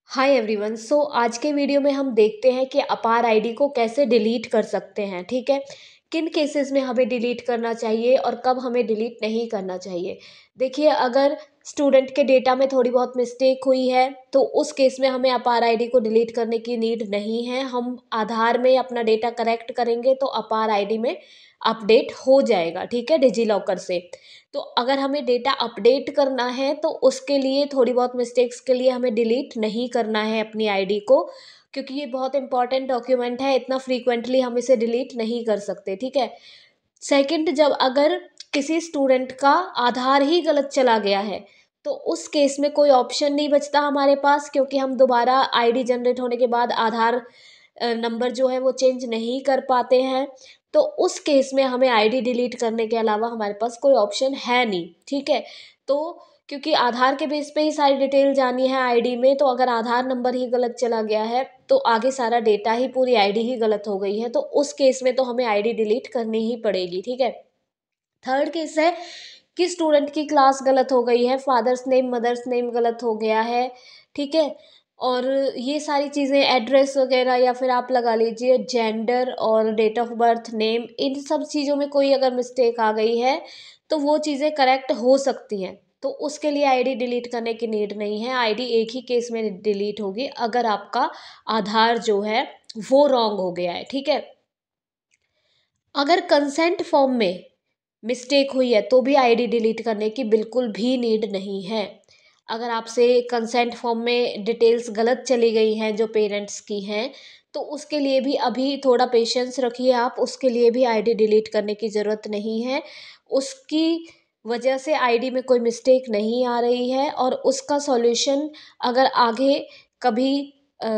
Hi everyone. आज के video में हम देखते हैं कि अपार आईडी को कैसे डिलीट कर सकते हैं। ठीक है, किन केसेस में हमें डिलीट करना चाहिए और कब हमें डिलीट नहीं करना चाहिए। देखिए, अगर स्टूडेंट के डेटा में थोड़ी बहुत मिस्टेक हुई है तो उस केस में हमें अपार आईडी को डिलीट करने की नीड नहीं है। हम आधार में अपना डेटा करेक्ट करेंगे तो अपार आईडी में अपडेट हो जाएगा। ठीक है, डिजी लॉकर से। तो अगर हमें डेटा अपडेट करना है तो उसके लिए थोड़ी बहुत मिस्टेक्स के लिए हमें डिलीट नहीं करना है अपनी आईडी को, क्योंकि ये बहुत इंपॉर्टेंट डॉक्यूमेंट है। इतना फ्रीक्वेंटली हम इसे डिलीट नहीं कर सकते। ठीक है। सेकंड, जब अगर किसी स्टूडेंट का आधार ही गलत चला गया है तो उस केस में कोई ऑप्शन नहीं बचता हमारे पास, क्योंकि हम दोबारा आईडी जनरेट होने के बाद आधार नंबर जो है वो चेंज नहीं कर पाते हैं। तो उस केस में हमें आईडी डिलीट करने के अलावा हमारे पास कोई ऑप्शन है नहीं। ठीक है। तो क्योंकि आधार के बेस पे ही सारी डिटेल जानी है आईडी में, तो अगर आधार नंबर ही गलत चला गया है तो आगे सारा डेटा ही, पूरी आईडी ही गलत हो गई है, तो उस केस में तो हमें आईडी डिलीट करनी ही पड़ेगी। ठीक है। थर्ड केस है कि स्टूडेंट की क्लास गलत हो गई है, फादर्स नेम मदर्स नेम गलत हो गया है। ठीक है। और ये सारी चीज़ें, एड्रेस वगैरह, या फिर आप लगा लीजिए जेंडर और डेट ऑफ बर्थ, नेम, इन सब चीज़ों में कोई अगर मिस्टेक आ गई है तो वो चीज़ें करेक्ट हो सकती हैं। तो उसके लिए आईडी डिलीट करने की नीड नहीं है। आईडी एक ही केस में डिलीट होगी, अगर आपका आधार जो है वो रॉन्ग हो गया है। ठीक है। अगर कंसेंट फॉर्म में मिस्टेक हुई है तो भी आईडी डिलीट करने की बिल्कुल भी नीड नहीं है। अगर आपसे कंसेंट फॉर्म में डिटेल्स गलत चली गई हैं जो पेरेंट्स की हैं, तो उसके लिए भी अभी थोड़ा पेशेंस रखिए आप, उसके लिए भी आईडी डिलीट करने की ज़रूरत नहीं है। उसकी वजह से आईडी में कोई मिस्टेक नहीं आ रही है और उसका सॉल्यूशन अगर आगे कभी अ,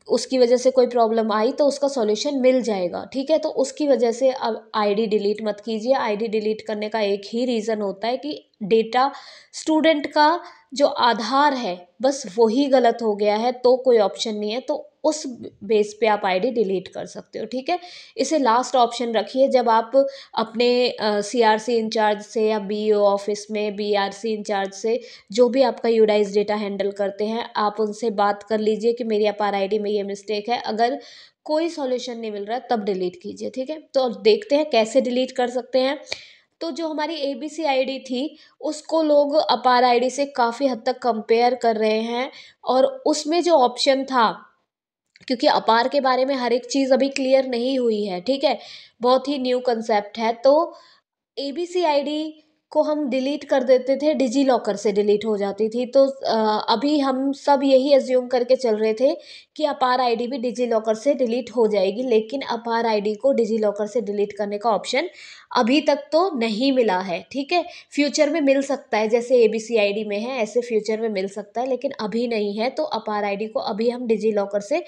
उसकी वजह से कोई प्रॉब्लम आई तो उसका सॉल्यूशन मिल जाएगा। ठीक है। तो उसकी वजह से अब आईडी डिलीट मत कीजिए। आईडी डिलीट करने का एक ही रीज़न होता है कि डेटा, स्टूडेंट का जो आधार है बस वही गलत हो गया है, तो कोई ऑप्शन नहीं है। तो उस बेस पे आप आईडी डिलीट कर सकते हो। ठीक है। इसे लास्ट ऑप्शन रखिए। जब आप अपने सीआरसी इंचार्ज से या बीईओ ऑफिस में बीआरसी इंचार्ज से, जो भी आपका यूडाइज डेटा हैंडल करते हैं, आप उनसे बात कर लीजिए कि मेरी अपार आईडी में ये मिस्टेक है। अगर कोई सॉल्यूशन नहीं मिल रहा है तब डिलीट कीजिए। ठीक है। तो अब देखते हैं कैसे डिलीट कर सकते हैं। तो जो हमारी एबीसी आईडी थी उसको लोग अपार आईडी से काफ़ी हद तक कंपेयर कर रहे हैं, और उसमें जो ऑप्शन था, क्योंकि अपार के बारे में हर एक चीज़ अभी क्लियर नहीं हुई है। ठीक है, बहुत ही न्यू कंसेप्ट है। तो एबीसी आईडी को हम डिलीट कर देते थे, डिजी लॉकर से डिलीट हो जाती थी। तो अभी हम सब यही एज्यूम करके चल रहे थे कि अपार आईडी भी डिजी लॉकर से डिलीट हो जाएगी, लेकिन अपार आईडी को डिजी लॉकर से डिलीट करने का ऑप्शन अभी तक तो नहीं मिला है। ठीक है। फ्यूचर में मिल सकता है, जैसे एबीसी आईडी में है ऐसे फ्यूचर में मिल सकता है, लेकिन अभी नहीं है। तो अपार आईडी को अभी हम डिजी लॉकर से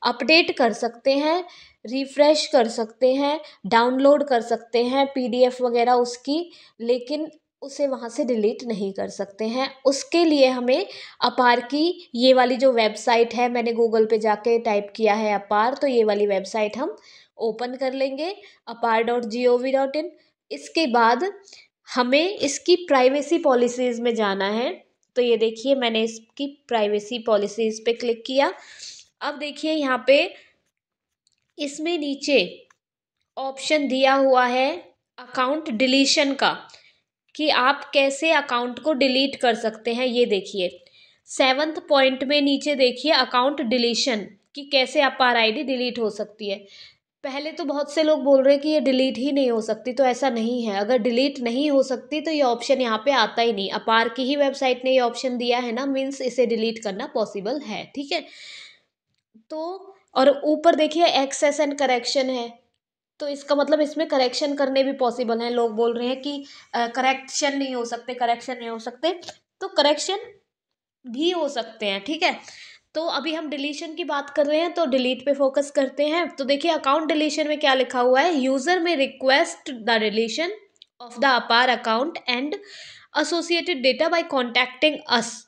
अपडेट कर सकते हैं, रिफ़्रेश कर सकते हैं, डाउनलोड कर सकते हैं पीडीएफ वगैरह उसकी, लेकिन उसे वहाँ से डिलीट नहीं कर सकते हैं। उसके लिए हमें अपार की ये वाली जो वेबसाइट है, मैंने गूगल पे जाके टाइप किया है अपार, तो ये वाली वेबसाइट हम ओपन कर लेंगे, apar.gov.in। इसके बाद हमें इसकी प्राइवेसी पॉलिसीज़ में जाना है। तो ये देखिए, मैंने इसकी प्राइवेसी पॉलिसीज़ पे क्लिक किया। अब देखिए यहाँ पे इसमें नीचे ऑप्शन दिया हुआ है अकाउंट डिलीशन का, कि आप कैसे अकाउंट को डिलीट कर सकते हैं। ये देखिए 7th पॉइंट में नीचे देखिए अकाउंट डिलीशन, कि कैसे अपार आईडी डिलीट हो सकती है। पहले तो बहुत से लोग बोल रहे हैं कि ये डिलीट ही नहीं हो सकती, तो ऐसा नहीं है। अगर डिलीट नहीं हो सकती तो ये ऑप्शन यहाँ पे आता ही नहीं। अपार की ही वेबसाइट ने ये ऑप्शन दिया है ना, मीन्स इसे डिलीट करना पॉसिबल है। ठीक है। तो और ऊपर देखिए एक्सेस एंड करेक्शन है, तो इसका मतलब इसमें करेक्शन करने भी पॉसिबल हैं। लोग बोल रहे हैं कि करेक्शन नहीं हो सकते, करेक्शन नहीं हो सकते, तो करेक्शन भी हो सकते हैं। ठीक है। तो अभी हम डिलीशन की बात कर रहे हैं, तो डिलीट पे फोकस करते हैं। तो देखिए अकाउंट डिलीशन में क्या लिखा हुआ है, यूजर में request the deletion of the APAAR account and associated data by contacting us,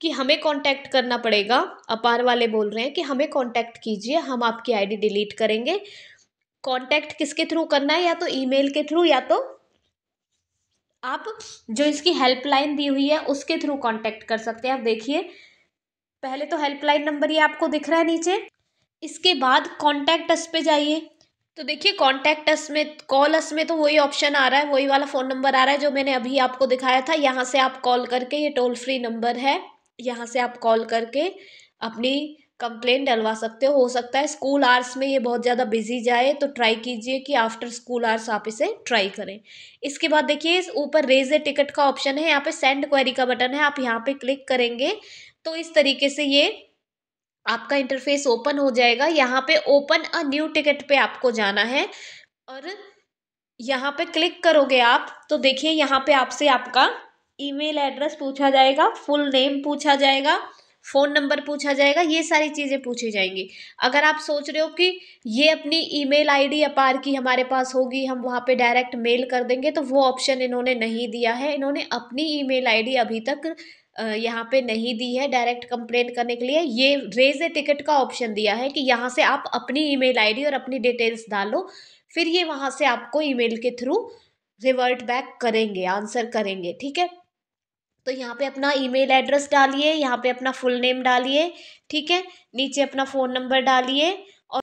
कि हमें कांटेक्ट करना पड़ेगा। अपार वाले बोल रहे हैं कि हमें कांटेक्ट कीजिए, हम आपकी आईडी डिलीट करेंगे। कांटेक्ट किसके थ्रू करना है, या तो ईमेल के थ्रू, या तो आप जो इसकी हेल्पलाइन दी हुई है उसके थ्रू कांटेक्ट कर सकते हैं। आप देखिए पहले तो हेल्पलाइन नंबर ये आपको दिख रहा है नीचे। इसके बाद कॉन्टैक्ट अस पे जाइए। तो देखिए कॉन्टैक्ट अस में, कॉल अस में तो वही ऑप्शन आ रहा है, वही वाला फ़ोन नंबर आ रहा है जो मैंने अभी आपको दिखाया था। यहाँ से आप कॉल करके, ये टोल फ्री नंबर है, यहाँ से आप कॉल करके अपनी कंप्लेन डलवा सकते हो सकता है स्कूल आवर्स में ये बहुत ज़्यादा बिजी जाए, तो ट्राई कीजिए कि आफ्टर स्कूल आवर्स आप इसे ट्राई करें। इसके बाद देखिए इस ऊपर रेज ए टिकट का ऑप्शन है, यहाँ पे सेंड क्वेरी का बटन है, आप यहाँ पे क्लिक करेंगे तो इस तरीके से ये आपका इंटरफेस ओपन हो जाएगा। यहाँ पे ओपन अ न्यू टिकट पे आपको जाना है और यहाँ पे क्लिक करोगे आप तो देखिए यहाँ पे आपसे आपका ईमेल एड्रेस पूछा जाएगा, फुल नेम पूछा जाएगा, फ़ोन नंबर पूछा जाएगा, ये सारी चीज़ें पूछी जाएंगी। अगर आप सोच रहे हो कि ये अपनी ईमेल आईडी अपार की हमारे पास होगी, हम वहाँ पे डायरेक्ट मेल कर देंगे, तो वो ऑप्शन इन्होंने नहीं दिया है। इन्होंने अपनी ईमेल आईडी अभी तक यहाँ पे नहीं दी है डायरेक्ट कंप्लेंट करने के लिए। ये रेज ए टिकट का ऑप्शन दिया है कि यहाँ से आप अपनी ईमेल आईडी और अपनी डिटेल्स डालो, फिर ये वहाँ से आपको ईमेल के थ्रू रिवर्ट बैक करेंगे, आंसर करेंगे। ठीक है, तो यहाँ पे अपना ईमेल एड्रेस डालिए, यहाँ पे अपना फुल नेम डालिए, ठीक है, नीचे अपना फ़ोन नंबर डालिए। और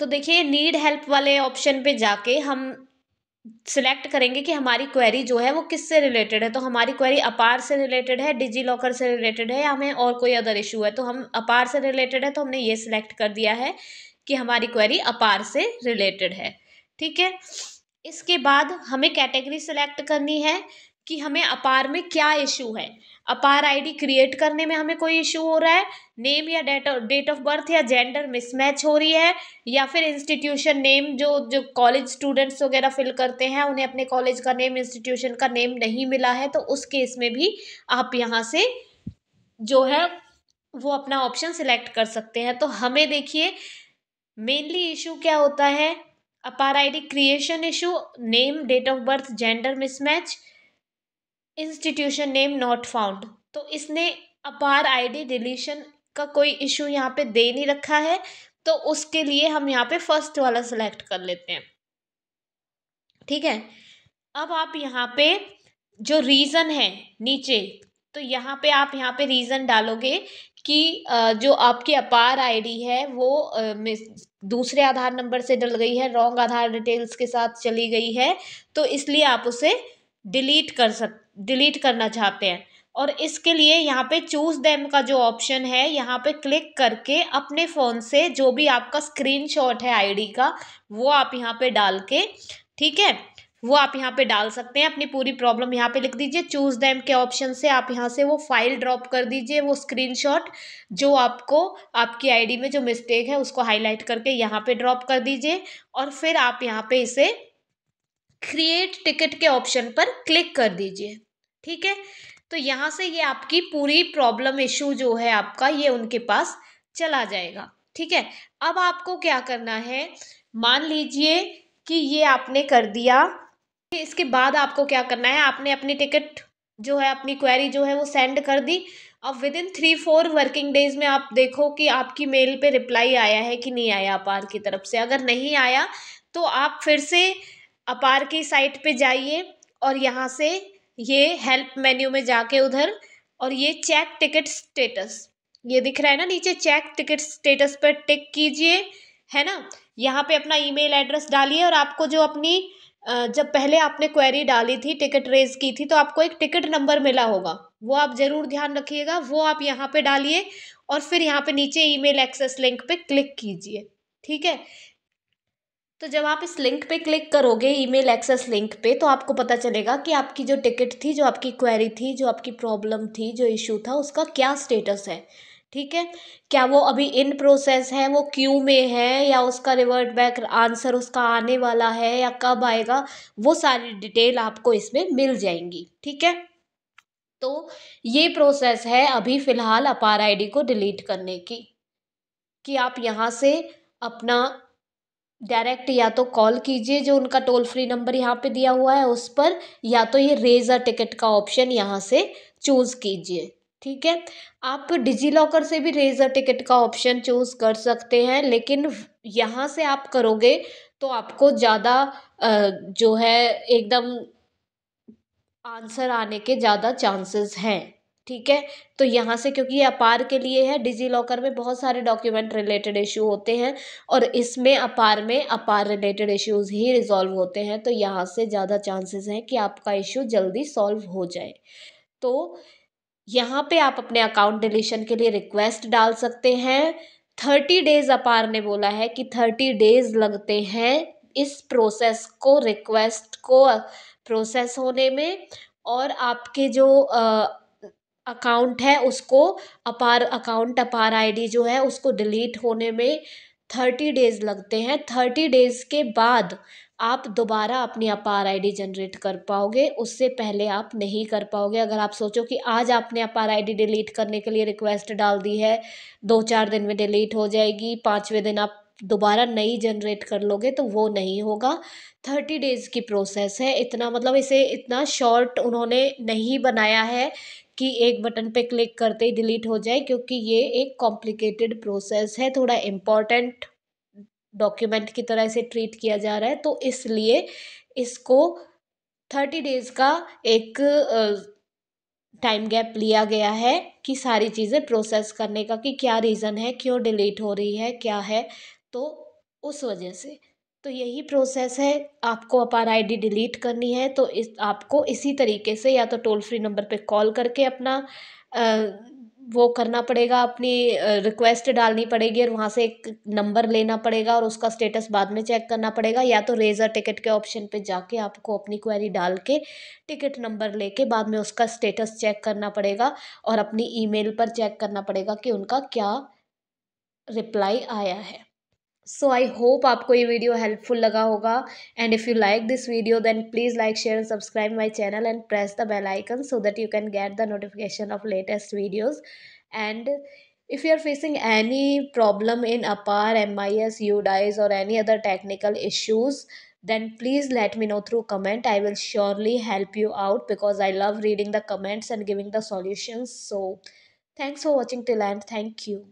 तो देखिए नीड हेल्प वाले ऑप्शन पे जाके हम सिलेक्ट करेंगे कि हमारी क्वेरी जो है वो किससे रिलेटेड है। तो हमारी क्वेरी अपार से रिलेटेड है, डिजी लॉकर से रिलेटेड है, या हमें और कोई अदर इशू है। तो हम अपार से रिलेटेड है तो हमने ये सिलेक्ट कर दिया है कि हमारी क्वेरी अपार से रिलेटेड है। ठीक है, इसके बाद हमें कैटेगरी सिलेक्ट करनी है कि हमें अपार में क्या इशू है। अपार आईडी क्रिएट करने में हमें कोई इशू हो रहा है, नेम या डेट ऑफ बर्थ या जेंडर मिसमैच हो रही है, या फिर इंस्टीट्यूशन नेम जो जो कॉलेज स्टूडेंट्स वगैरह फिल करते हैं उन्हें अपने कॉलेज का नेम, इंस्टीट्यूशन का नेम नहीं मिला है, तो उस केस में भी आप यहाँ से जो है वो अपना ऑप्शन सिलेक्ट कर सकते हैं। तो हमें देखिए मेनली इशू क्या होता है, APAAR ID creation issue, name, date of birth, gender mismatch, institution name not found. तो इसने अपार आईडी डिलीशन का कोई इशू यहाँ पे दे नहीं रखा है, तो उसके लिए हम यहाँ पे फर्स्ट वाला सिलेक्ट कर लेते हैं। ठीक है, अब आप यहाँ पे जो रीज़न है नीचे, तो यहाँ पे आप यहाँ पे रीज़न डालोगे कि जो आपकी अपार आईडी है वो दूसरे आधार नंबर से डल गई है, रॉन्ग आधार डिटेल्स के साथ चली गई है, तो इसलिए आप उसे डिलीट करना चाहते हैं। और इसके लिए यहाँ पे चूज़ देम का जो ऑप्शन है यहाँ पे क्लिक करके अपने फ़ोन से जो भी आपका स्क्रीनशॉट है आईडी का वो आप यहाँ पे डाल के, ठीक है, वो आप यहाँ पे डाल सकते हैं, अपनी पूरी प्रॉब्लम यहाँ पे लिख दीजिए। चूज़ देम के ऑप्शन से आप यहाँ से वो फाइल ड्रॉप कर दीजिए, वो स्क्रीनशॉट जो आपको आपकी आईडी में जो मिस्टेक है उसको हाईलाइट करके यहाँ पे ड्रॉप कर दीजिए, और फिर आप यहाँ पे इसे क्रिएट टिकट के ऑप्शन पर क्लिक कर दीजिए। ठीक है, तो यहाँ से ये आपकी पूरी प्रॉब्लम इशू जो है आपका ये उनके पास चला जाएगा। ठीक है, अब आपको क्या करना है, मान लीजिए कि ये आपने कर दिया, इसके बाद आपको क्या करना है, आपने अपनी टिकट जो है, अपनी क्वेरी जो है वो सेंड कर दी। अब विद इन 3-4 वर्किंग डेज में आप देखो कि आपकी मेल पे रिप्लाई आया है कि नहीं आया अपार की तरफ से। अगर नहीं आया तो आप फिर से अपार की साइट पे जाइए और यहाँ से ये हेल्प मेन्यू में जाके उधर, और ये चेक टिकट स्टेटस ये दिख रहा है ना नीचे, चेक टिकट स्टेटस पर टिक कीजिए, है ना। यहाँ पे अपना ईमेल एड्रेस डालिए, और आपको जो अपनी जब पहले आपने क्वेरी डाली थी, टिकट रेज की थी, तो आपको एक टिकट नंबर मिला होगा, वो आप ज़रूर ध्यान रखिएगा, वो आप यहाँ पे डालिए और फिर यहाँ पे नीचे ईमेल एक्सेस लिंक पे क्लिक कीजिए। ठीक है, तो जब आप इस लिंक पे क्लिक करोगे, ईमेल एक्सेस लिंक पे, तो आपको पता चलेगा कि आपकी जो टिकट थी, जो आपकी क्वेरी थी, जो आपकी प्रॉब्लम थी, जो इशू था, उसका क्या स्टेटस है। ठीक है, क्या वो अभी इन प्रोसेस है, वो क्यू में है, या उसका रिवर्ट बैक आंसर उसका आने वाला है, या कब आएगा, वो सारी डिटेल आपको इसमें मिल जाएंगी। ठीक है, तो ये प्रोसेस है अभी फ़िलहाल अपार आईडी को डिलीट करने की, कि आप यहाँ से अपना डायरेक्ट या तो कॉल कीजिए जो उनका टोल फ्री नंबर यहाँ पे दिया हुआ है उस पर, या तो ये रेज अ टिकट का ऑप्शन यहाँ से चूज़ कीजिए। ठीक है, आप डिजी लॉकर से भी रेज अ टिकट का ऑप्शन चूज़ कर सकते हैं, लेकिन यहाँ से आप करोगे तो आपको ज़्यादा जो है एकदम आंसर आने के ज़्यादा चांसेस हैं। ठीक है। तो यहाँ से, क्योंकि ये अपार के लिए है, डिजी लॉकर में बहुत सारे डॉक्यूमेंट रिलेटेड इशू होते हैं और इसमें अपार में अपार रिलेटेड इश्यूज ही रिजॉल्व होते हैं, तो यहाँ से ज़्यादा चांसेस हैं कि आपका इशू जल्दी सॉल्व हो जाए। तो यहाँ पे आप अपने अकाउंट डिलीशन के लिए रिक्वेस्ट डाल सकते हैं। 30 डेज अपार ने बोला है कि 30 डेज लगते हैं इस प्रोसेस को, रिक्वेस्ट को प्रोसेस होने में, और आपके जो अकाउंट है उसको, अकाउंट अपार आईडी जो है उसको डिलीट होने में 30 डेज लगते हैं। 30 डेज के बाद आप दोबारा अपनी अपार आईडी जनरेट कर पाओगे, उससे पहले आप नहीं कर पाओगे। अगर आप सोचो कि आज आपने अपार आईडी डिलीट करने के लिए रिक्वेस्ट डाल दी है, 2-4 दिन में डिलीट हो जाएगी, 5वें दिन आप दोबारा नई जनरेट कर लोगे, तो वो नहीं होगा। 30 डेज की प्रोसेस है, इतना मतलब इसे इतना शॉर्ट उन्होंने नहीं बनाया है कि एक बटन पे क्लिक करते ही डिलीट हो जाए, क्योंकि ये एक कॉम्प्लिकेटेड प्रोसेस है, थोड़ा इम्पॉर्टेंट डॉक्यूमेंट की तरह इसे ट्रीट किया जा रहा है, तो इसलिए इसको 30 डेज का एक टाइम गैप लिया गया है कि सारी चीज़ें प्रोसेस करने का, कि क्या रीज़न है, क्यों डिलीट हो रही है, क्या है, तो उस वजह से। तो यही प्रोसेस है। आपको अपार आईडी डिलीट करनी है तो आपको इसी तरीके से या तो टोल फ्री नंबर पे कॉल करके अपना वो करना पड़ेगा, अपनी रिक्वेस्ट डालनी पड़ेगी और वहाँ से एक नंबर लेना पड़ेगा और उसका स्टेटस बाद में चेक करना पड़ेगा, या तो रेज़ अ टिकट के ऑप्शन पे जाके आपको अपनी क्वेरी डाल के टिकट नंबर लेके बाद में उसका स्टेटस चेक करना पड़ेगा और अपनी ईमेल पर चेक करना पड़ेगा कि उनका क्या रिप्लाई आया है। सो आई होप आपको ये वीडियो हेल्पफुल लगा होगा, and if you like this video then please like, share and subscribe my channel and press the bell icon so that you can get the notification of latest videos. And if you are facing any problem in APAR, MIS, UDIS or any other technical issues, then please let me know through comment. I will surely help you out because I love reading the comments and giving the solutions. So thanks for watching till end. Thank you.